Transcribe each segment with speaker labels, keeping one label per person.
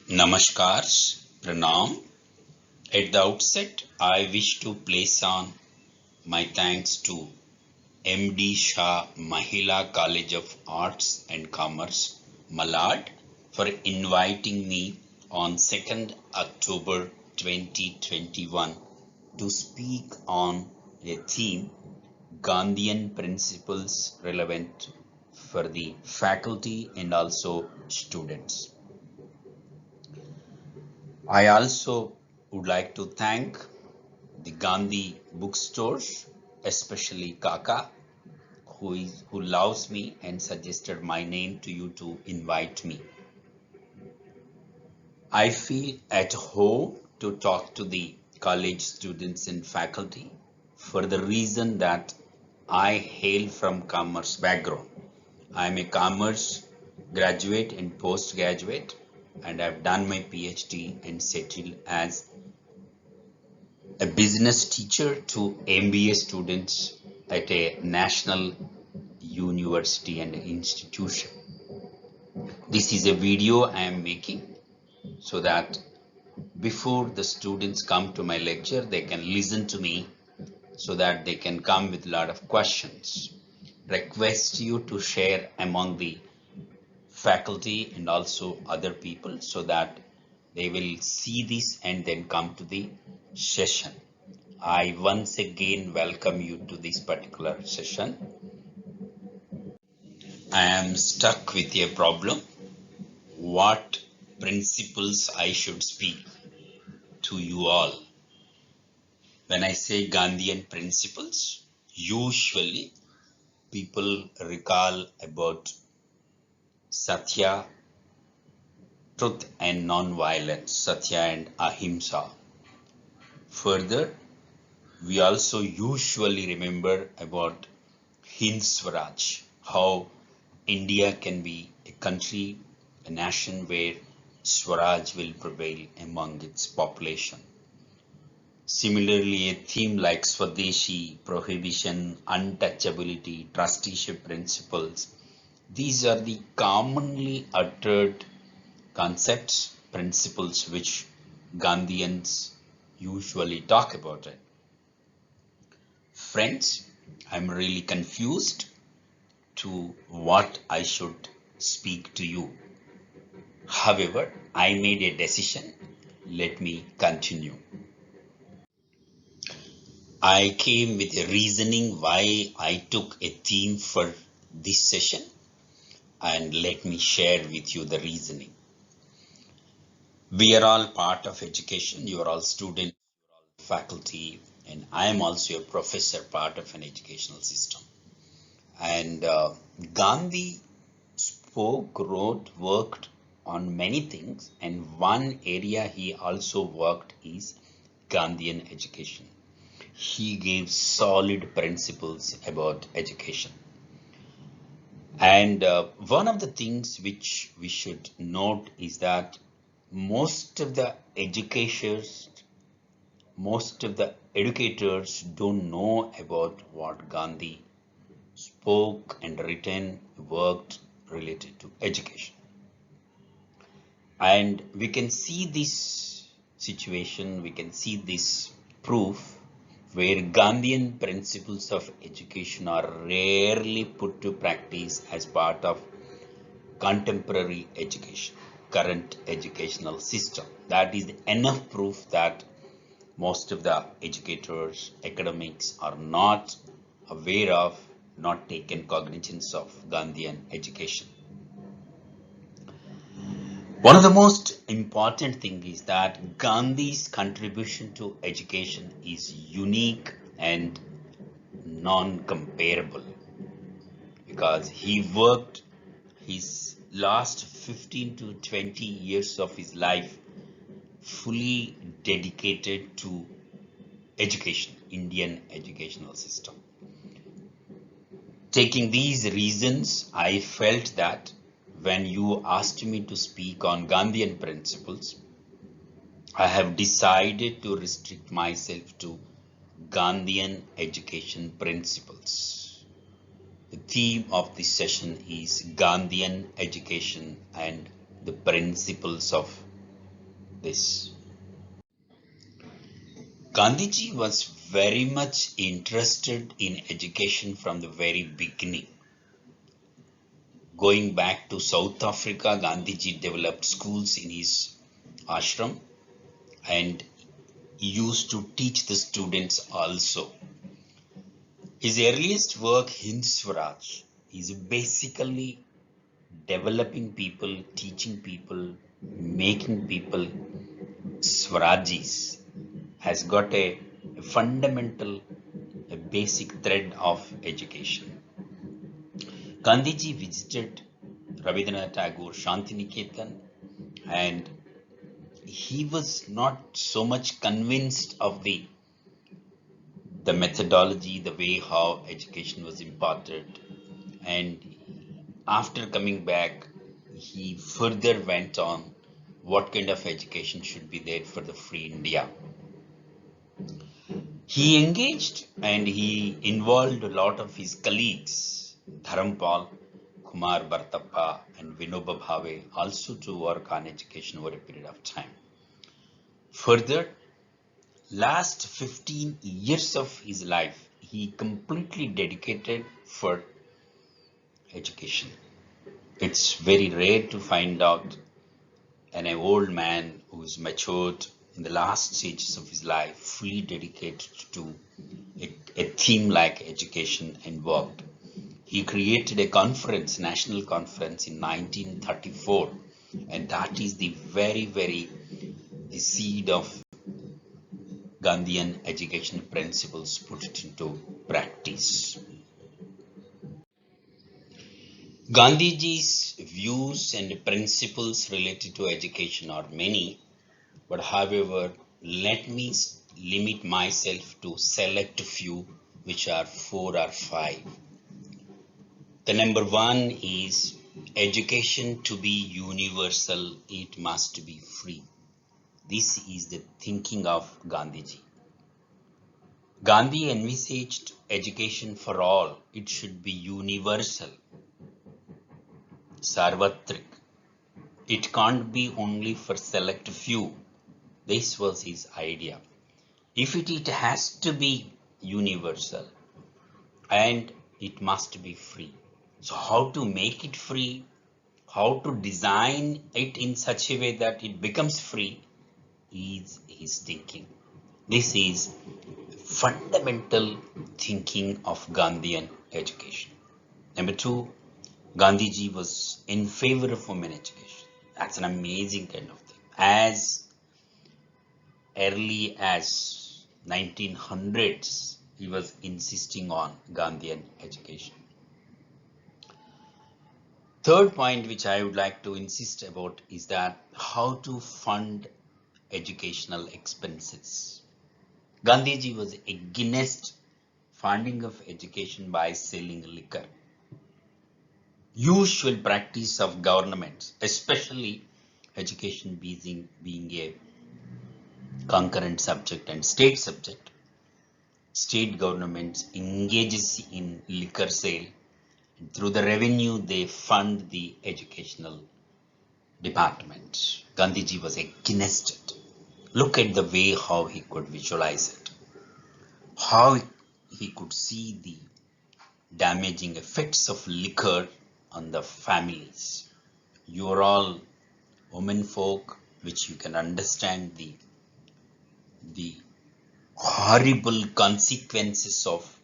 Speaker 1: Namaskar, Pranam. At the outset, I wish to place on my thanks to MD Shah Mahila College of Arts and Commerce, Malad, for inviting me on 2nd October 2021 to speak on a theme Gandhian principles relevant for the faculty and also students. I also would like to thank the Gandhi bookstores, especially Kaka, who loves me and suggested my name to you to invite me. I feel at home to talk to the college students and faculty for the reason that I hail from commerce background. I am a commerce graduate and postgraduate, and I've done my PhD and settled as a business teacher to MBA students at a national university and institution. This is a video I am making so that before the students come to my lecture, they can listen to me so that they can come with a lot of questions. Request you to share among the faculty and also other people so that they will see this and then come to the session. I once again welcome you to this particular session. I am stuck with a problem. What principles I should speak to you all? When I say Gandhian principles, usually people recall about Satya, truth and non-violence, Satya and Ahimsa. Further, we also usually remember about Hind Swaraj, how India can be a country, a nation where Swaraj will prevail among its population. Similarly, a theme like Swadeshi, prohibition, untouchability, trusteeship principles, these are the commonly uttered concepts, principles which Gandhians usually talk about it. Friends, I'm really confused to what I should speak to you. However, I made a decision. Let me continue. I came with a reasoning why I took a theme for this session, and let me share with you the reasoning. We are all part of education. You are all students, you are all faculty, and I am also a professor, part of an educational system. And Gandhi spoke, wrote, worked on many things, and one area he also worked is Gandhian education. He gave solid principles about education. And one of the things which we should note is that most of the educators don't know about what Gandhi spoke and written, worked related to education. And we can see this situation, we can see this proof where Gandhian principles of education are rarely put to practice as part of contemporary education, current educational system. That is enough proof that most of the educators, academics are not aware of, not taken cognizance of Gandhian education. One of the most important thing is that Gandhi's contribution to education is unique and non-comparable because he worked his last 15 to 20 years of his life fully dedicated to education, Indian educational system. Taking these reasons, I felt that when you asked me to speak on Gandhian principles, I have decided to restrict myself to Gandhian education principles. The theme of this session is Gandhian education and the principles of this. Gandhiji was very much interested in education from the very beginning. Going back to South Africa, Gandhiji developed schools in his ashram and used to teach the students also. His earliest work, Hind Swaraj, is basically developing people, teaching people, making people Swarajis, has got a fundamental, a basic thread of education. Gandhiji visited Rabindranath Tagore Shantiniketan, and he was not so much convinced of the methodology, the way how education was imparted. And after coming back, he further went on what kind of education should be there for the free India. He engaged and he involved a lot of his colleagues, Dharampal, Kumar Bartappa, and Vinoba Bhave, also to work on education over a period of time. Further, last 15 years of his life, he completely dedicated for education. It's very rare to find out an old man who is matured in the last stages of his life, fully dedicated to a theme like education and worked. He created a conference, national conference in 1934, and that is the the seed of Gandhian education principles put it into practice. Gandhiji's views and principles related to education are many, but however, let me limit myself to select a few, which are four or five. The number one is education to be universal, it must be free. This is the thinking of Gandhiji. Gandhi envisaged education for all. It should be universal, sarvatrik. It can't be only for select few. This was his idea. If it has to be universal and it must be free. So how to make it free? How to design it in such a way that it becomes free is his thinking. This is fundamental thinking of Gandhian education. Number two, Gandhiji was in favor of women education. That's an amazing kind of thing. As early as 1900s, he was insisting on Gandhian education. Third point which I would like to insist about is that how to fund educational expenses. Gandhiji was against funding of education by selling liquor. Usual practice of governments, especially education being a concurrent subject and state subject. State governments engages in liquor sale. Through the revenue, they fund the educational department. Gandhiji was against it. Look at the way how he could visualize it, how he could see the damaging effects of liquor on the families. You are all women folk, which you can understand the horrible consequences of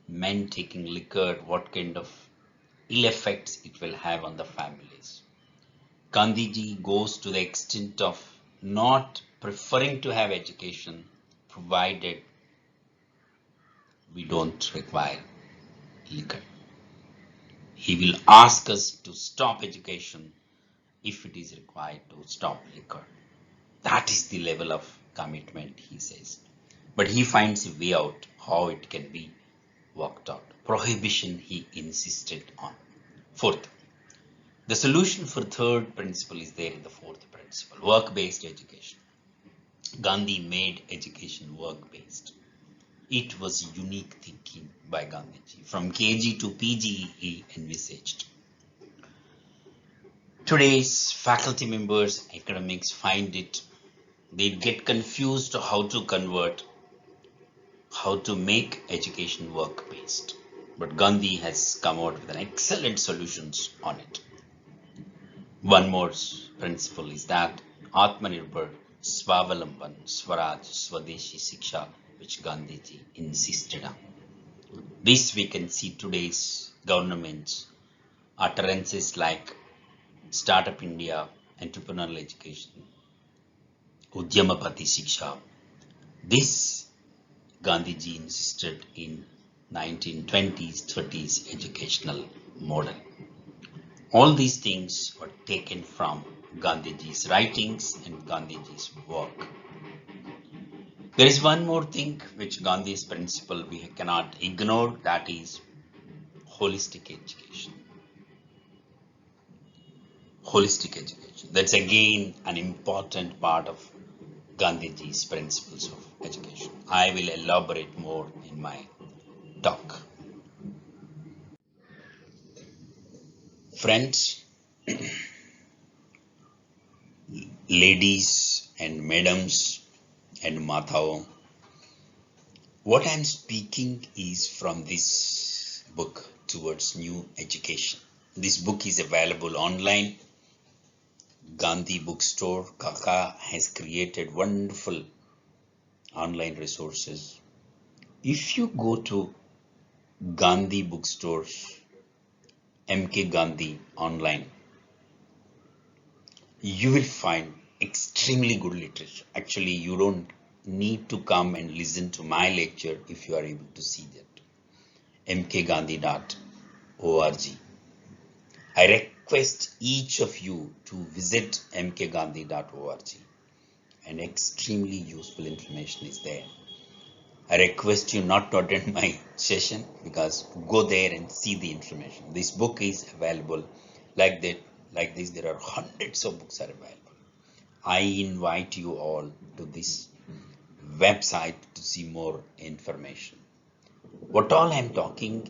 Speaker 1: men taking liquor, what kind of ill effects it will have on the families. Gandhiji goes to the extent of not preferring to have education provided we don't require liquor. He will ask us to stop education if it is required to stop liquor. That is the level of commitment, he says. But he finds a way out how it can be worked out. Prohibition he insisted on. Fourth, the solution for third principle is there in the fourth principle, work-based education. Gandhi made education work-based. It was unique thinking by Gandhiji. From KG to PG he envisaged. Today's faculty members, academics find it They get confused how to convert, how to make education work based. But Gandhi has come out with an excellent solutions on it. One more principle is that Atmanirbhar, Swavalamban, Swaraj, Swadeshi Shiksha, which Gandhiji insisted on. This we can see today's government's utterances like Startup India, Entrepreneurial Education, Udyamapati Shiksha. This Gandhiji insisted in 1920s, 30s educational model. All these things were taken from Gandhiji's writings and Gandhiji's work. There is one more thing which Gandhi's principle we cannot ignore, that is holistic education. Holistic education. That's again an important part of Gandhiji's principles of education. I will elaborate more in my talk. Friends, ladies and madams and Mathao, what I am speaking is from this book, Towards New Education. This book is available online. Gandhi Bookstore, Kaka has created wonderful online resources. If you go to Gandhi Bookstores, MK Gandhi online, you will find extremely good literature. Actually, you don't need to come and listen to my lecture if you are able to see that. mkgandhi.org. I request each of you to visit mkgandhi.org, and extremely useful information is there. I request you not to attend my session, because go there and see the information. This book is available like that, like this. There are hundreds of books are available. I invite you all to this website to see more information. What all I am talking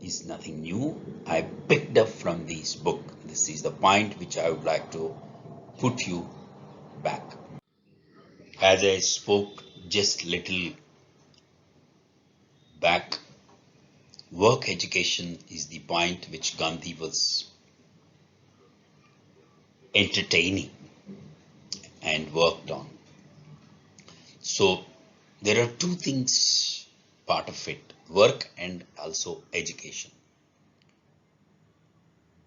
Speaker 1: is nothing new. I picked up from this book. This is the point which I would like to put you back. As I spoke just little back, work education is the point which Gandhi was entertaining and worked on. So there are two things part of it, work and also education.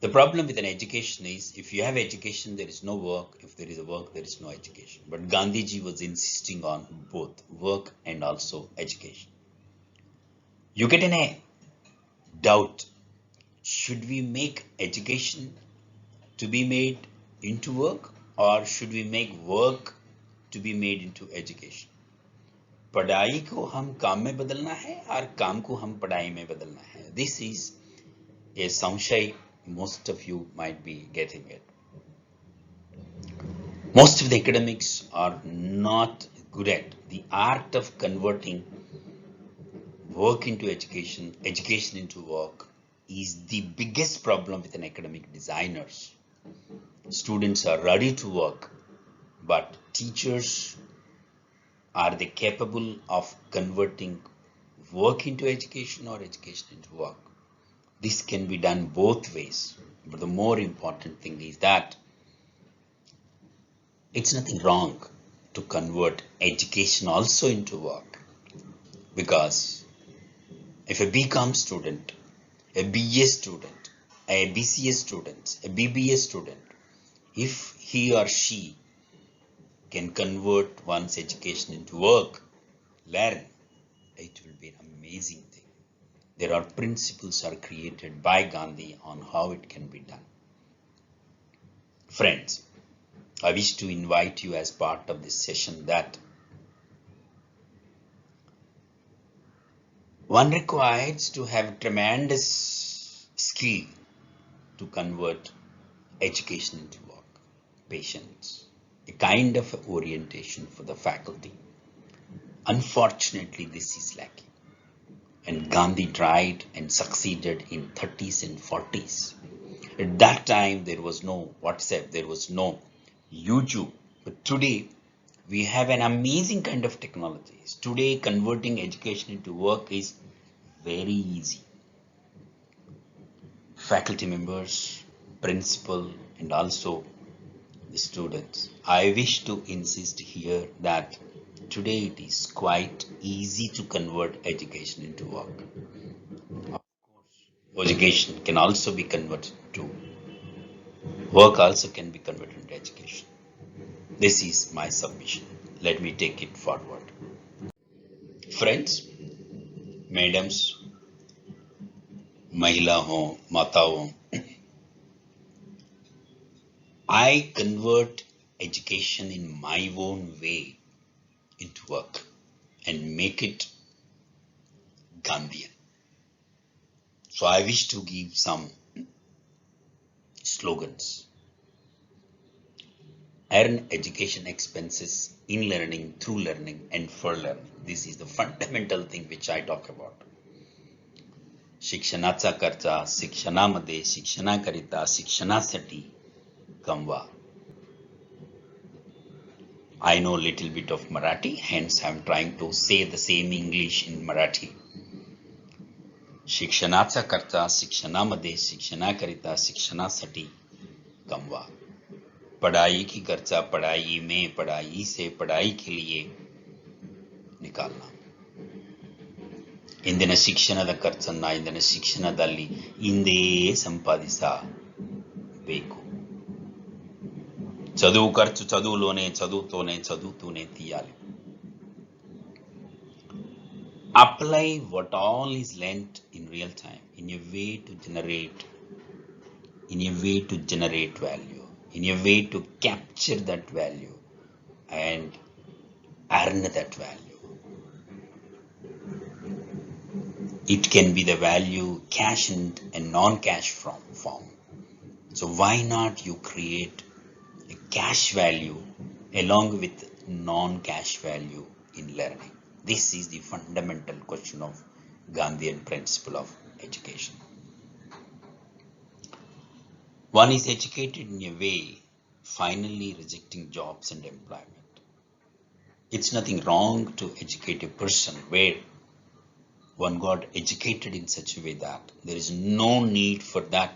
Speaker 1: The problem with an education is, if you have education, there is no work. If there is a work, there is no education. But Gandhiji was insisting on both work and also education. You get in a doubt, should we make education to be made into work, or should we make work to be made into education? पढ़ाई को हम काम में बदलना है और काम को हम पढ़ाई में बदलना है. This is a samshay most of you might be getting it. Most of the academics are not good at the art of converting work into education, education into work is the biggest problem with an academic designers. Students are ready to work, but teachers, are they capable of converting work into education or education into work? This can be done both ways, but the more important thing is that it's nothing wrong to convert education also into work, because if a BCom student, a BA student, a BCA student, a BBA student, if he or she can convert one's education into work, learn, it will be an amazing thing. There are principles are created by Gandhi on how it can be done. Friends, I wish to invite you as part of this session that one requires to have tremendous skill to convert education into work, patience, a kind of orientation for the faculty. Unfortunately, this is lacking. And Gandhi tried and succeeded in 30s and 40s. At that time, there was no WhatsApp, there was no YouTube. But today, We have an amazing kind of technologies. Today, converting education into work is very easy. Faculty members, principal, and also the students. I wish to insist here that today it is quite easy to convert education into work. Of course, education can also be converted to work, also can be converted into education. This is my submission. Let me take it forward. Friends, madams, Mahila ho, Mata ho, I convert education in my own way into work and make it Gandhian. So I wish to give some slogans. Earn education expenses in learning, through learning, and for learning. This is the fundamental thing which I talk about. शिक्षणाचा खर्चा शिक्षणामध्ये शिक्षणाकरिता शिक्षणासाठी कमवा. I know little bit of Marathi, hence I'm trying to say the same English in Marathi. शिक्षणाचा खर्चा शिक्षणामध्ये शिक्षणाकरिता शिक्षणासाठी कमवा. पढ़ाई की खर्चा पढ़ाई में, पढ़ाई से पढ़ाई के लिए ನಿಕಾಲ್ನ. ಇಂದಿನ ಶಿಕ್ಷಣದ ಖರ್ಚನ್ನ ಇಂದಿನ ಶಿಕ್ಷಣದಲ್ಲಿ ಇಂದೇ ಸಂಪಾದಿಸಬೇಕು. చదువు ఖర్చు చదువులోనే, చదువుతూనే తీయాలి. Apply what all is learnt in real time in a way to generate value, in a way to capture that value and earn that value. It can be the value cash and non-cash form. So why not you create a cash value along with non-cash value in learning? This is the fundamental question of Gandhian principle of education. One is educated in a way, finally rejecting jobs and employment. It's nothing wrong to educate a person where one got educated in such a way that there is no need for that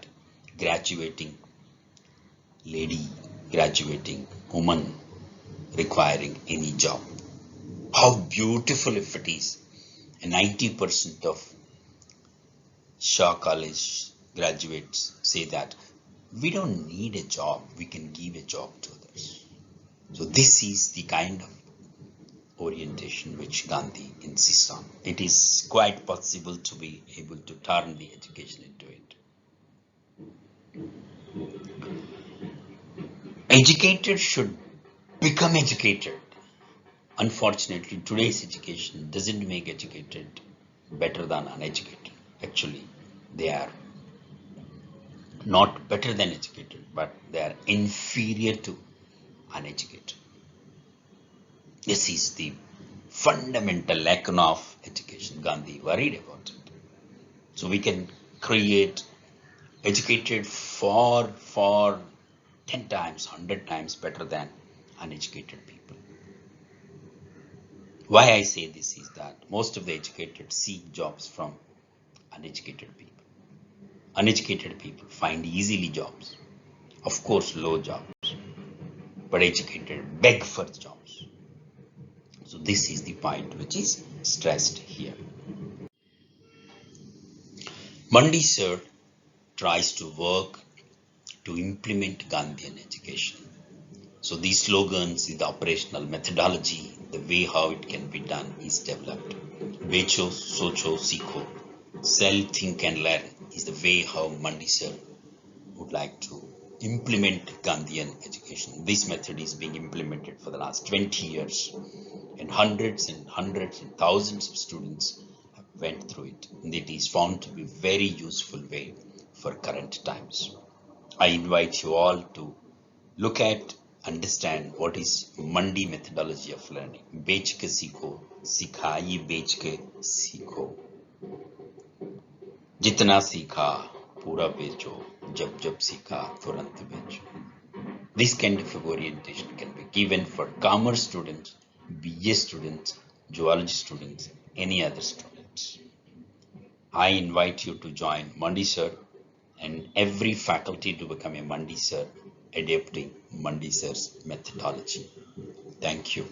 Speaker 1: graduating lady, graduating woman requiring any job. How beautiful if it is. And 90% of Shah College graduates say that we don't need a job, we can give a job to others. So this is the kind of orientation which Gandhi insists on. It is quite possible to be able to turn the education into it. Educated should become educated. Unfortunately, today's education doesn't make educated better than uneducated. Actually, they are not better than educated, but they are inferior to uneducated. This is the fundamental lack of education. Gandhi worried about it. So we can create educated for 10 times, 100 times better than uneducated people. Why I say this is that most of the educated seek jobs from uneducated people. Uneducated people find easily jobs. Of course, low jobs. But educated beg for jobs. So this is the point which is stressed here. Mandi sir tries to work to implement Gandhian education. So these slogans, the operational methodology, the way how it can be done is developed. Becho, socho, sikho, sell, think and learn is the way how Mandi sir would like to implement Gandhian education. This method is being implemented for the last 20 years and hundreds and thousands of students have went through it. And it is found to be a very useful way for current times. I invite you all to look at, understand what is Mandi methodology of learning. बेच के सीखो, सिखाई बेच के सीखो. जितना सीखा पूरा बेचो, जब जब सीखा तुरंत बेचो. This kind of orientation can be given for commerce students, BA students, geology students, any other students. I invite you to join Mandi Sir and every faculty to become a Mandi Sir, adapting Mandi Sir's methodology. Thank you.